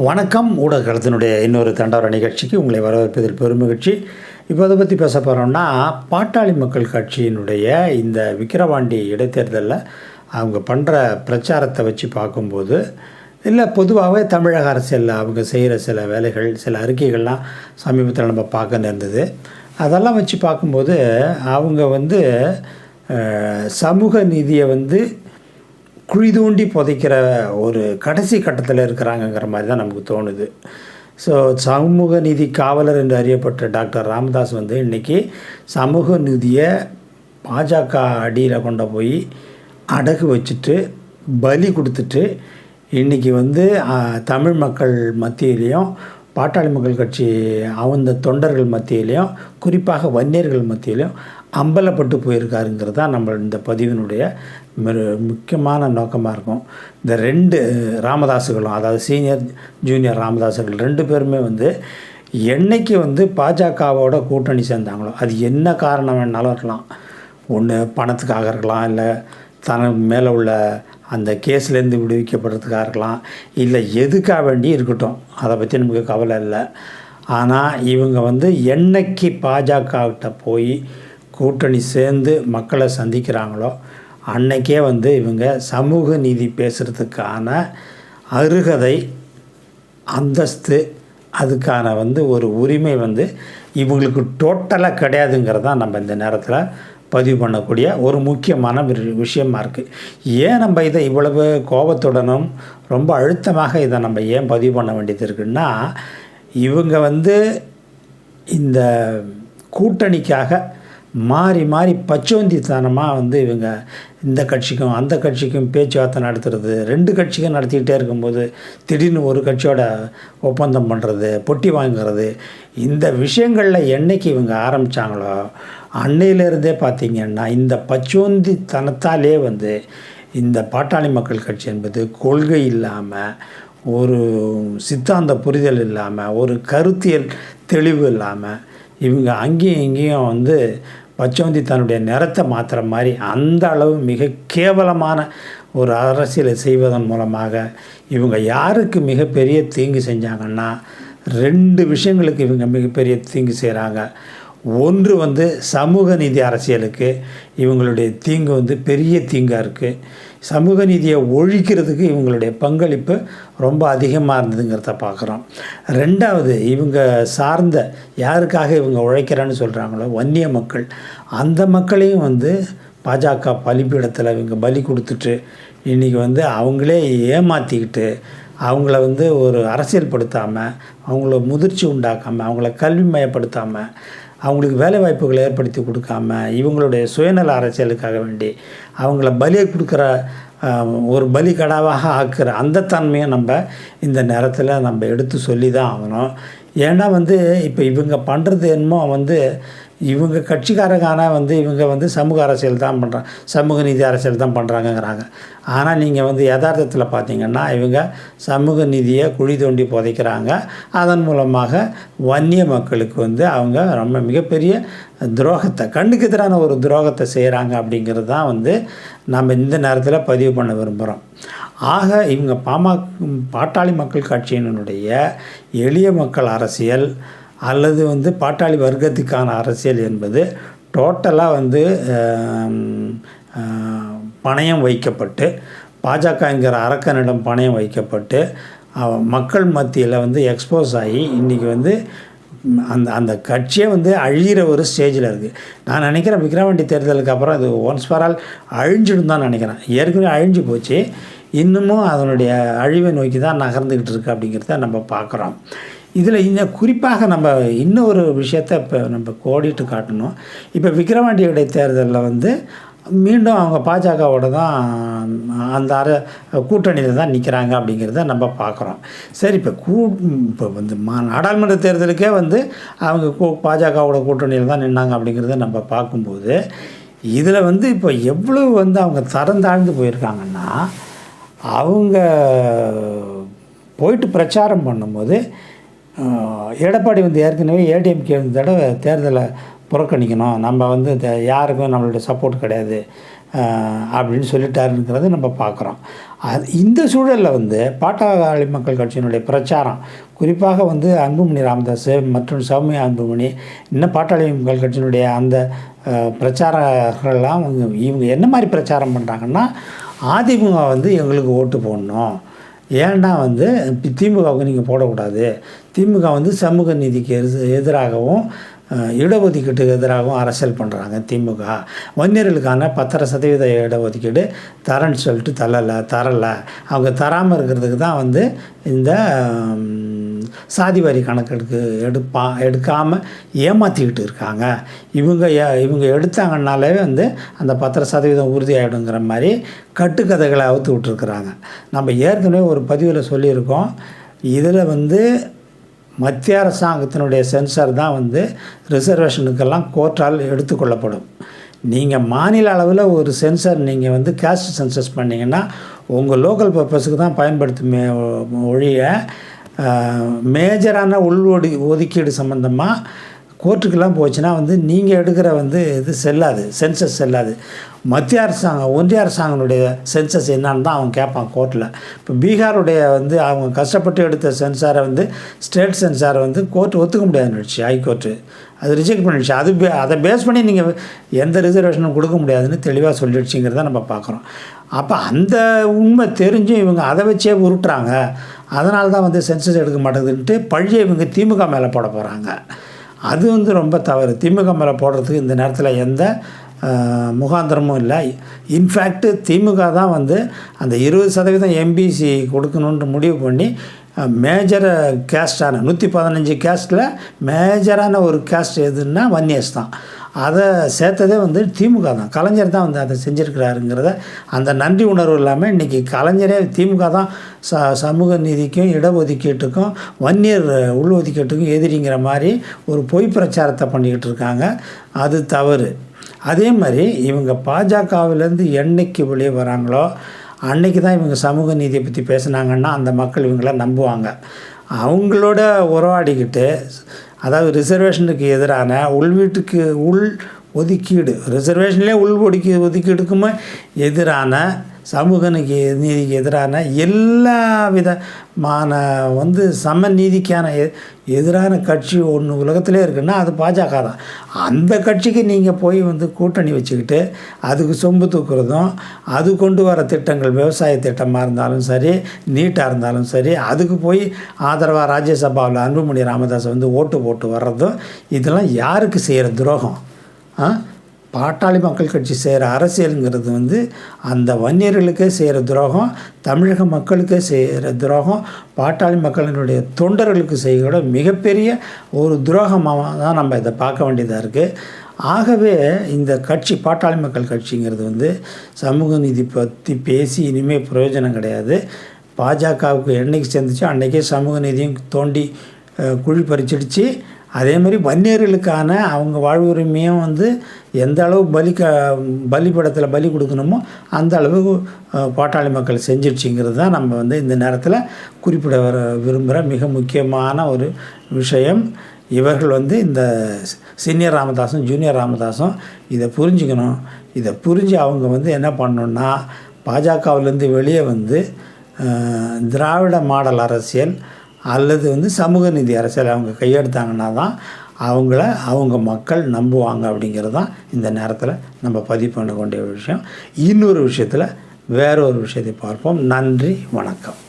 வணக்கம். ஊடகத்தினுடைய இன்னொரு தண்டவர நிகழ்ச்சிக்கு உங்களை வரவேற்பதில் பெருமகிழ்ச்சி. இப்போ அதை பற்றி பேச போகிறோம்னா, பாட்டாளி மக்கள் கட்சியினுடைய இந்த விக்கிரவாண்டி இடைத்தேர்தலில் அவங்க பண்ணுற பிரச்சாரத்தை வச்சு பார்க்கும்போது, இல்லை பொதுவாகவே தமிழக அரசியலில் அவங்க செய்கிற சில வேலைகள், சில அறிக்கைகள்லாம் சமீபத்தில் நம்ம பார்க்க நேர்ந்தது. அதெல்லாம் வச்சு பார்க்கும்போது அவங்க சமூக நீதியை குழி தோண்டி புதைக்கிற ஒரு கடைசி கட்டத்தில் இருக்கிறாங்கங்கிற மாதிரி தான் நமக்கு தோணுது. ஸோ சமூக நீதி காவலர் என்று அறியப்பட்ட டாக்டர் ராமதாஸ் இன்றைக்கி சமூக நீதியை பாஜக அடியில் கொண்டு போய் அடகு வச்சுட்டு பலி கொடுத்துட்டு இன்றைக்கி தமிழ் மக்கள் மத்தியிலையும் பாட்டாளி மக்கள் கட்சி அந்த தொண்டர்கள் மத்தியிலையும் குறிப்பாக வன்னியர்கள் மத்தியிலையும் அம்பலப்பட்டு போயிருக்காருங்கிறது தான் நம்ம இந்த பதிவினுடைய முக்கியமான நோக்கமாக இருக்கும். இந்த ரெண்டு ராமதாஸுகளும், அதாவது சீனியர் ஜூனியர் ராமதாஸுகள் ரெண்டு பேருமே என்னைக்கு பாஜகவோட கூட்டணி சேர்ந்தாங்களோ, அது என்ன காரணம் வேணாலும் இருக்கலாம். ஒன்று பணத்துக்காக இருக்கலாம், இல்லை தனக்கு மேலே உள்ள அந்த கேஸ்லேருந்து விடுவிக்கப்படுறதுக்காக இருக்கலாம், இல்லை எதுக்காக வேண்டி இருக்கட்டும், அதை பற்றி நமக்கு கவலை இல்லை. ஆனால் இவங்க என்னைக்கு பாஜகக்கிட்ட போய் கூட்டணி சேர்ந்து மக்களை சந்திக்கிறாங்களோ அன்னைக்கே இவங்க சமூக நீதி பேசுகிறதுக்கான அருகதை, அந்தஸ்து, அதுக்கான ஒரு உரிமை இவங்களுக்கு டோட்டலாக கிடையாதுங்கிறதான் நம்ம இந்த நேரத்தில் பதிவு பண்ணக்கூடிய ஒரு முக்கியமான விஷயமா இருக்குது. ஏன் நம்ம இதை இவ்வளவு கோபத்துடனும் ரொம்ப அழுத்தமாக இதை நம்ம ஏன் பதிவு பண்ண வேண்டியது இருக்குன்னா, இவங்க இந்த கூட்டணிக்காக மாறி மாறி பச்சோந்தித்தனமாக இவங்க இந்த கட்சிக்கும் அந்த கட்சிக்கும் பேச்சுவார்த்தை நடத்துறது, ரெண்டு கட்சிக்கும் நடத்திக்கிட்டே இருக்கும்போது திடீர்னு ஒரு கட்சியோட ஒப்பந்தம் பண்ணுறது, பொட்டி வாங்குறது, இந்த விஷயங்களில் என்றைக்கு இவங்க ஆரம்பித்தாங்களோ அன்னையிலேருந்தே பார்த்திங்கன்னா இந்த பச்சோந்தித்தனத்தாலே இந்த பாட்டாளி மக்கள் கட்சி என்பது கொள்கை இல்லாமல், ஒரு சித்தாந்த புரிதல் இல்லாமல், ஒரு கருத்தியல் தெளிவு இல்லாமல் இவங்க அங்கேயும் இங்கேயும் பச்சோந்தி தன்னுடைய நிறத்தை மாற்றுற மாதிரி அந்த அளவு மிக கேவலமான ஒரு அரசியலை செய்வதன் மூலமாக இவங்க யாருக்கு மிகப்பெரிய தீங்கு செஞ்சாங்கன்னா, ரெண்டு விஷயங்களுக்கு இவங்க மிகப்பெரிய தீங்கு செய்கிறாங்க. ஒன்று சமூக நீதி அரசியலுக்கு இவங்களுடைய தீங்கு பெரிய தீங்காக இருக்குது. சமூக நீதியை ஒழிக்கிறதுக்கு இவங்களுடைய பங்களிப்பு ரொம்ப அதிகமாக இருந்ததுங்கிறத பார்க்குறோம். ரெண்டாவது, இவங்க சார்ந்த யாருக்காக இவங்க உழைக்கிறான்னு சொல்கிறாங்களோ வன்னிய மக்கள், அந்த மக்களையும் பாஜக பலிபீடத்தில் இவங்க பலி கொடுத்துட்டு இன்றைக்கி அவங்களே ஏமாற்றிக்கிட்டு அவங்கள ஒரு அரசியல்படுத்தாமல், அவங்கள முதிர்ச்சி உண்டாக்காமல், அவங்கள கல்விமயப்படுத்தாமல், அவங்களுக்கு வேலை வாய்ப்புகளை ஏற்படுத்தி கொடுக்காம, இவங்களுடைய சுயநல அரசியலுக்காக வேண்டி அவங்கள பலியை கொடுக்குற ஒரு பலி கடாவாக ஆக்குற அந்த தன்மையை நம்ம இந்த நேரத்தில் நம்ம எடுத்து சொல்லி தான் ஆகணும். ஏன்னா இப்போ இவங்க பண்ணுறது என்னமோ இவங்க கட்சிக்காரங்கான இவங்க சமூக அரசியல் தான் பண்ணுறாங்க, சமூக நீதி அரசியல் தான் பண்ணுறாங்கங்கிறாங்க. ஆனால் நீங்கள் யதார்த்தத்தில் பார்த்திங்கன்னா இவங்க சமூக நீதியை குழி தோண்டி புதைக்கிறாங்க. அதன் மூலமாக வன்னிய மக்களுக்கு அவங்க ரொம்ப மிகப்பெரிய துரோகத்தை, கண்ணுக்கு எதிரான ஒரு துரோகத்தை செய்கிறாங்க அப்படிங்கிறது தான் நம்ம இந்த நேரத்தில் பதிவு பண்ண விரும்புகிறோம். ஆக இவங்க பாட்டாளி மக்கள் கட்சியினுடைய எளிய மக்கள் அரசியல் அல்லது பாட்டாளி வர்க்கத்துக்கான அரசியல் என்பது டோட்டலாக பணயம் வைக்கப்பட்டு, பாஜக என்கிற அரக்கனிடம் பணயம் வைக்கப்பட்டு மக்கள் மத்தியில் எக்ஸ்போஸ் ஆகி இன்றைக்கி அந்த கட்சியே அழிகிற ஒரு ஸ்டேஜில் இருக்குது. நான் நினைக்கிறேன் விக்கிரவாண்டி தேர்தலுக்கு அப்புறம் அது ஒன்ஸ் ஃபார் ஆல் அழிஞ்சிடும் தான் நினைக்கிறேன். ஏற்கனவே அழிஞ்சு போச்சு, இன்னமும் அதனுடைய அழிவை நோக்கி தான் நகர்ந்துக்கிட்டு இருக்குது அப்படிங்கிறத நம்ம பார்க்குறோம். இதில் இன்னும் குறிப்பாக நம்ம இன்னொரு விஷயத்தை இப்போ நம்ம கோடிட்டு காட்டணும். இப்போ விக்கிரவாண்டி இடைத்தேர்தலில் மீண்டும் அவங்க பாஜகவோட தான் அந்த கூட்டணியில் தான் நிற்கிறாங்க அப்படிங்கிறத நம்ம பார்க்குறோம். சரி, இப்போ நாடாளுமன்ற தேர்தலுக்கே அவங்க பாஜகவோட கூட்டணியில் தான் நின்னாங்க அப்படிங்கிறத நம்ம பார்க்கும்போது இதில் இப்போ எவ்வளோ அவங்க தரம் தாழ்ந்து போயிருக்காங்கன்னா, அவங்க போயிட்டு பிரச்சாரம் பண்ணும்போது எடப்பாடி ஏற்கனவே ஏடிஎம்கே தடவை தேர்தலை புறக்கணிக்கணும், நம்ம யாருக்கும் நம்மளுடைய சப்போர்ட் கிடையாது அப்படின்னு சொல்லிட்டாருங்கிறத நம்ம பார்க்குறோம். இந்த சூழலில் வந்து பாட்டாளி மக்கள் கட்சியினுடைய பிரச்சாரம், குறிப்பாக வந்து அன்புமணி ராமதாஸ் மற்றும் சௌமியா அன்புமணி, இன்னும் பாட்டாளி மக்கள் கட்சியினுடைய அந்த பிரச்சாரங்கள்லாம் இவங்க என்ன மாதிரி பிரச்சாரம் பண்ணுறாங்கன்னா, அதிமுக வந்து எங்களுக்கு ஓட்டு போடணும், ஏன்னா வந்து திமுகவுக்கு நீங்கள் போடக்கூடாது, திமுக வந்து சமூக நீதிக்கு எதிராகவும் இடஒதுக்கீட்டுக்கு எதிராகவும் அரசியல் பண்ணுறாங்க. திமுக வன்னியர்களுக்கான 10% இடஒதுக்கீடு தரேன்னு சொல்லிட்டு தரலை. அவங்க தராமல் இருக்கிறதுக்கு தான் வந்து இந்த சாதிவாரி கணக்கெடுக்கு எடுக்காமல் ஏமாற்றிக்கிட்டு இருக்காங்க. இவங்க எடுத்தாங்கன்னாலே வந்து அந்த 10% உறுதியாகிடுங்கிற மாதிரி கட்டுக்கதைகளை அவுத்து விட்டுருக்குறாங்க. நம்ம ஏற்கனவே ஒரு பதிவில் சொல்லியிருக்கோம், இதில் வந்து மத்திய அரசாங்கத்தினுடைய சென்சார் தான் வந்து ரிசர்வேஷனுக்கெல்லாம் கோர்ட்டால் எடுத்துக்கொள்ளப்படும். நீங்கள் மாநில அளவில் ஒரு சென்சார் நீங்கள் வந்து கேஸ்ட் சென்சஸ் பண்ணிங்கன்னா உங்கள் லோக்கல் பர்பஸுக்கு தான் பயன்படுத்துமே ஒழிய மேஜரான ஒதுக்கீடு சம்மந்தமாக கோர்ட்டுக்கெல்லாம் போச்சுன்னா வந்து நீங்கள் எடுக்கிற வந்து இது செல்லாது, சென்சஸ் செல்லாது. மத்திய அரசாங்கம், ஒன்றிய அரசாங்கனுடைய சென்சஸ் என்னான்னு தான் அவங்க கேட்பான் கோர்ட்டில். இப்போ பீகாருடைய வந்து அவங்க கஷ்டப்பட்டு எடுத்த சென்சாரை வந்து ஸ்டேட் சென்சாரை வந்து கோர்ட்டு ஒத்துக்க முடியாதுன்னுச்சு, ஹைகோர்ட்டு அது ரிஜெக்ட் பண்ணிடுச்சு. அதை பேஸ் பண்ணி நீங்கள் எந்த ரிசர்வேஷனும் கொடுக்க முடியாதுன்னு தெளிவாக சொல்லிடுச்சுங்கிறத நம்ம பார்க்குறோம். அப்போ அந்த உண்மை தெரிஞ்சும் இவங்க அதை வச்சே உருட்டுறாங்க. அதனால தான் வந்து சென்சஸ் எடுக்க மாட்டேங்குதுன்ட்டு பழியை இவங்க திமுக மேலே போட போகிறாங்க. அது வந்து ரொம்ப தவறு. திமுக மேலே போடுறதுக்கு இந்த நேரத்தில் எந்த முகாந்திரமும் இல்லை. இன்ஃபேக்ட்டு திமுக தான் வந்து அந்த 20% எம்பிசி கொடுக்கணுன்ற முடிவு பண்ணி மேஜர் கேஸ்டான 115 கேஸ்ட்டில் மேஜரான ஒரு கேஸ்ட் எதுன்னா வன்னியர்ஸ் தான். அதை சேர்த்ததே வந்து திமுக தான். கலைஞர் தான் வந்து அதை செஞ்சுருக்கிறாருங்கிறத அந்த நன்றி உணர்வு இல்லாமல் இன்றைக்கி கலைஞரே திமுக தான் சமூக நீதிக்கும் இடஒதுக்கீட்டுக்கும் வன்னியர் உள்ஒதுக்கீட்டுக்கும் எதிரிங்கிற மாதிரி ஒரு பொய் பிரச்சாரத்தை பண்ணிக்கிட்டு இருக்காங்க. அது தவறு. அதே மாதிரி இவங்க பாஜகவிலேருந்து என்னைக்கு வெளியே வராங்களோ அன்றைக்கி தான் இவங்க சமூக நீதியை பற்றி பேசுனாங்கன்னா அந்த மக்கள் இவங்கள நம்புவாங்க. அவங்களோட உறவாடிக்கிட்டு, அதாவது ரிசர்வேஷனுக்கு எதிரான உள்வீட்டுக்கு ஒதுக்கீடு, ரிசர்வேஷன்லேயே ஒதுக்கீடுக்குமே எதிரான சமூக நீதிக்கு எதிரான எல்லா விதமான வந்து சம நீதிக்கான எதிரான கட்சி ஒன்று உலகத்திலே இருக்குன்னா அது பாஜக தான். அந்த கட்சிக்கு நீங்கள் போய் வந்து கூட்டணி வச்சுக்கிட்டு அதுக்கு சொம்பு தூக்குறதும், அது கொண்டு வர திட்டங்கள் விவசாய திட்டமாக இருந்தாலும் சரி, நீட்டாக இருந்தாலும் சரி, அதுக்கு போய் ஆதரவாக ராஜ்யசபாவில் அன்புமணி ராமதாஸ் வந்து ஓட்டு போட்டு வர்றதும், இதெல்லாம் யாருக்கு செய்கிற துரோகம்? பாட்டாளி மக்கள் கட்சி செய்கிற அரசியலுங்கிறது வந்து அந்த வன்னியர்களுக்கே செய்கிற துரோகம், தமிழக மக்களுக்கே செய்கிற துரோகம், பாட்டாளி மக்களினுடைய தொண்டர்களுக்கு செய்கிற மிகப்பெரிய ஒரு துரோகமாக தான் நம்ம இதை பார்க்க வேண்டியதாக இருக்குது. ஆகவே இந்த கட்சி, பாட்டாளி மக்கள் கட்சிங்கிறது வந்து சமூக நீதி பற்றி பேசி இனிமேல் பிரயோஜனம் கிடையாது. பாஜகவுக்கு என்றைக்கு சேர்ந்துச்சோ அன்றைக்கே சமூக நீதியும் தோண்டி குழி பறிச்சிடுச்சு. அதேமாதிரி வன்னியர்களுக்கான அவங்க வாழ்வுரிமையும் வந்து எந்த அளவு பலிபடத்தில் பலி கொடுக்கணுமோ அந்த அளவு பாட்டாளி மக்கள் செஞ்சிடுச்சிங்கிறது தான் நம்ம வந்து இந்த நேரத்தில் குறிப்பிட விரும்புகிற மிக முக்கியமான ஒரு விஷயம். இவர்கள் வந்து இந்த சீனியர் ராமதாஸும் ஜூனியர் ராமதாஸும் இதை புரிஞ்சுக்கணும். இதை புரிஞ்சு அவங்க வந்து என்ன பண்ணணுன்னா, பாஜகவிலேருந்து வெளியே வந்து திராவிட மாடல் அரசியல் அல்லது வந்து சமூக நீதி அரசியல் அவங்க கையெடுத்தாங்கன்னா தான் அவங்க மக்கள் நம்புவாங்க. அப்படிங்கிறது தான் இந்த நேரத்தில் நம்ம பதிவு பண்ண வேண்டிய விஷயம். இன்னொரு விஷயத்தில் வேற ஒரு விஷயத்தை பார்ப்போம். நன்றி, வணக்கம்.